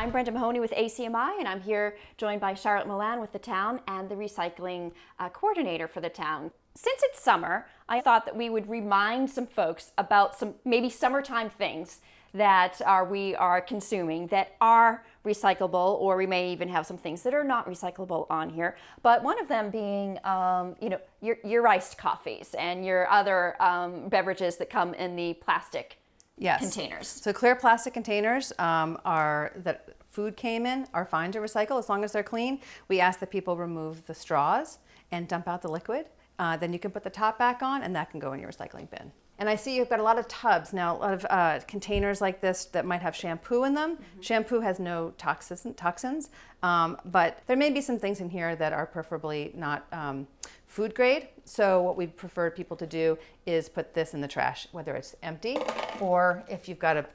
I'm Brenda Mahoney with ACMi, and I'm here joined by Charlotte Milan with the town and the recycling coordinator for the town. Since it's summer, I thought that we would remind some folks about some maybe summertime things that we are consuming that are recyclable, or we may even have some things that are not recyclable on here. But one of them being, your iced coffees and your other beverages that come in the plastic containers. So clear plastic containers that food came in are fine to recycle as long as they're clean. We ask that people remove the straws and dump out the liquid. Then you can put the top back on, and that can go in your recycling bin. And I see you've got a lot of tubs now, a lot of containers like this that might have shampoo in them. Mm-hmm. Shampoo has no toxins, but there may be some things in here that are preferably not food grade. So what we prefer people to do is put this in the trash, whether it's empty or if you've got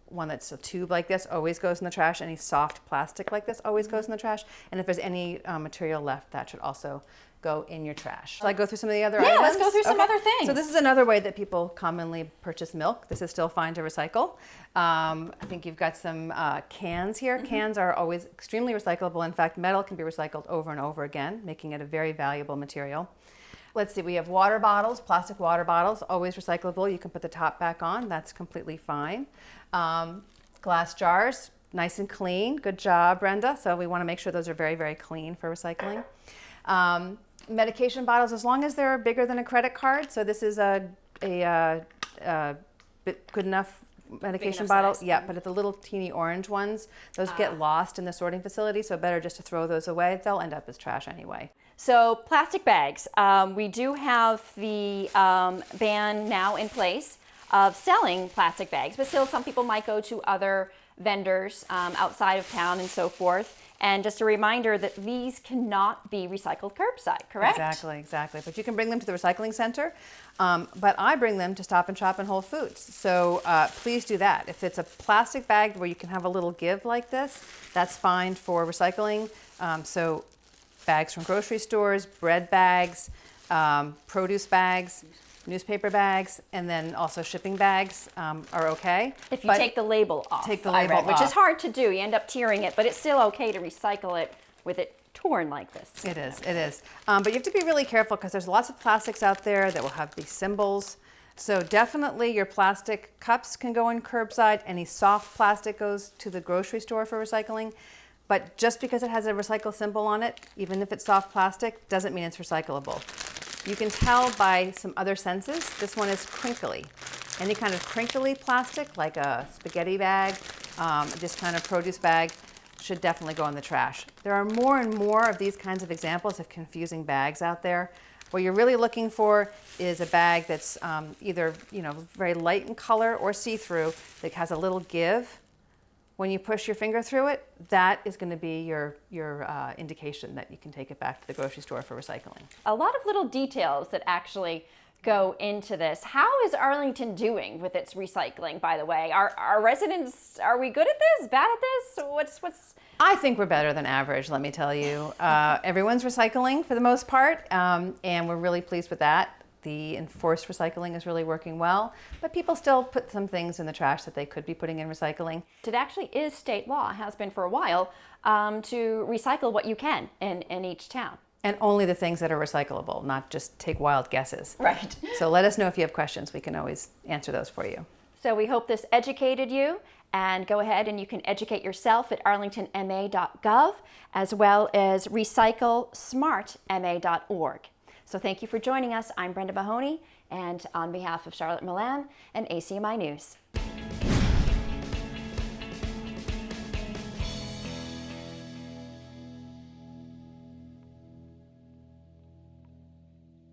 one that's a tube like this, always goes in the trash. Any soft plastic like this always goes in the trash. And if there's any material left, that should also go in your trash. Shall I go through some of the other items? Yeah, let's go through some other things. So this is another way that people commonly purchase milk. This is still fine to recycle. I think you've got some cans here. Mm-hmm. Cans are always extremely recyclable. In fact, metal can be recycled over and over again, making it a very valuable material. Let's see, we have water bottles, plastic water bottles, always recyclable. You can put the top back on. That's completely fine. Glass jars, nice and clean. Good job, Brenda. So we want to make sure those are very, very clean for recycling. Medication bottles, as long as they're bigger than a credit card. So this is a good enough medication bottle. Size. Yeah, but the little teeny orange ones, those get lost in the sorting facility, so better just to throw those away. They'll end up as trash anyway. So plastic bags, we do have the ban now in place of selling plastic bags, but still some people might go to other vendors outside of town and so forth. And just a reminder that these cannot be recycled curbside, correct? Exactly. But you can bring them to the recycling center. But I bring them to Stop and Shop and Whole Foods. So please do that. If it's a plastic bag where you can have a little give like this, that's fine for recycling. So bags from grocery stores, bread bags, produce bags, newspaper bags, and then also shipping bags are okay. If you take the label off, which is hard to do. You end up tearing it, but it's still okay to recycle it with it torn like this. It is. But you have to be really careful because there's lots of plastics out there that will have these symbols. So definitely your plastic cups can go in curbside. Any soft plastic goes to the grocery store for recycling. But just because it has a recycle symbol on it, even if it's soft plastic, doesn't mean it's recyclable. You can tell by some other senses. This one is crinkly. Any kind of crinkly plastic, like a spaghetti bag, this kind of produce bag, should definitely go in the trash. There are more and more of these kinds of examples of confusing bags out there. What you're really looking for is a bag that's either very light in color or see-through that has a little give. When you push your finger through it, that is going to be your indication that you can take it back to the grocery store for recycling. A lot of little details that actually go into this. How is Arlington doing with its recycling, by the way? Our residents, are we good at this, bad at this? What's? I think we're better than average, let me tell you. Everyone's recycling for the most part, and we're really pleased with that. The enforced recycling is really working well, but people still put some things in the trash that they could be putting in recycling. It actually is state law, has been for a while, to recycle what you can in each town. And only the things that are recyclable, not just take wild guesses. Right. So let us know if you have questions. We can always answer those for you. So we hope this educated you, and go ahead and you can educate yourself at arlingtonma.gov as well as recyclesmartma.org. So thank you for joining us. I'm Brenda Mahoney, and on behalf of Charlotte Milan and ACMi News.